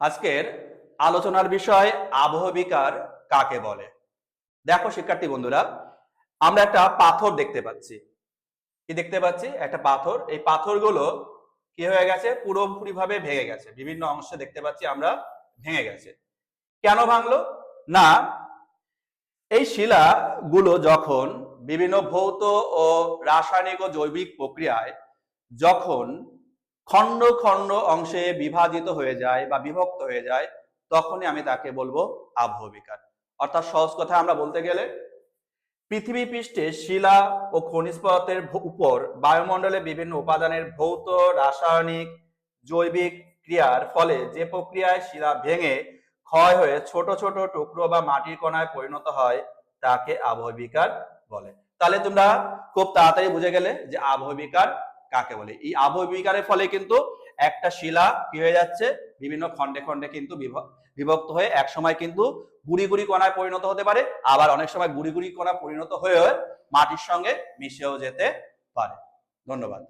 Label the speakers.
Speaker 1: আজকের আলোচনার বিষয় আবহবিকার কাকে বলে। দেখো শিক্ষার্থী বন্ধুরা, আমরা একটা পাথর দেখতে পাচ্ছি। কি দেখতে পাচ্ছি? একটা পাথর। এই পাথরগুলো কি হয়ে গেছে? পুরোপুরি ভাবে ভেঙে গেছে। বিভিন্ন অংশে দেখতে পাচ্ছি আমরা ভেঙে গেছে। কেন ভাঙলো? না, এই শিলাগুলো যখন বিভিন্ন ভৌত ও রাসায়নিক ও জৈবিক প্রক্রিয়ায় যখন খণ্ড খণ্ড অংশে বিভাজিত হয়ে যায় বা বিভক্ত হয়ে যায়, তখনই আমি তাকে বলবো আবহবিকার। অর্থাৎ সহজ কথা আমরা বলতে গেলে, পৃথিবী পৃষ্ঠে শিলা ও খনিজ পদার্থের উপর বায়ুমণ্ডলে বিভিন্ন উপাদানের ভৌত রাসায়নিক জৈবিক ক্রিয়ার ফলে যে প্রক্রিয়ায় শিলা ভেঙে ক্ষয় হয়ে ছোট ছোট টুকরো বা মাটির কণায় পরিণত হয় তাকে আবহবিকার বলে। তাহলে তোমরা খুব তাড়াতাড়ি বুঝে গেলে যে আবহবিকার কাকে বলে। এই আবহবিকারের ফলে কিন্তু একটা শিলা কি হয়ে যাচ্ছে, বিভিন্ন খণ্ডে খণ্ডে কিন্তু বিভক্ত হয়ে এক সময় কিন্তু গুড়ি গুড়ি কণায় পরিণত হতে পারে, আবার অনেক সময় গুড়ি গুড়ি কণা পরিণত হয়ে মাটির সঙ্গে মিশেও যেতে পারে। ধন্যবাদ।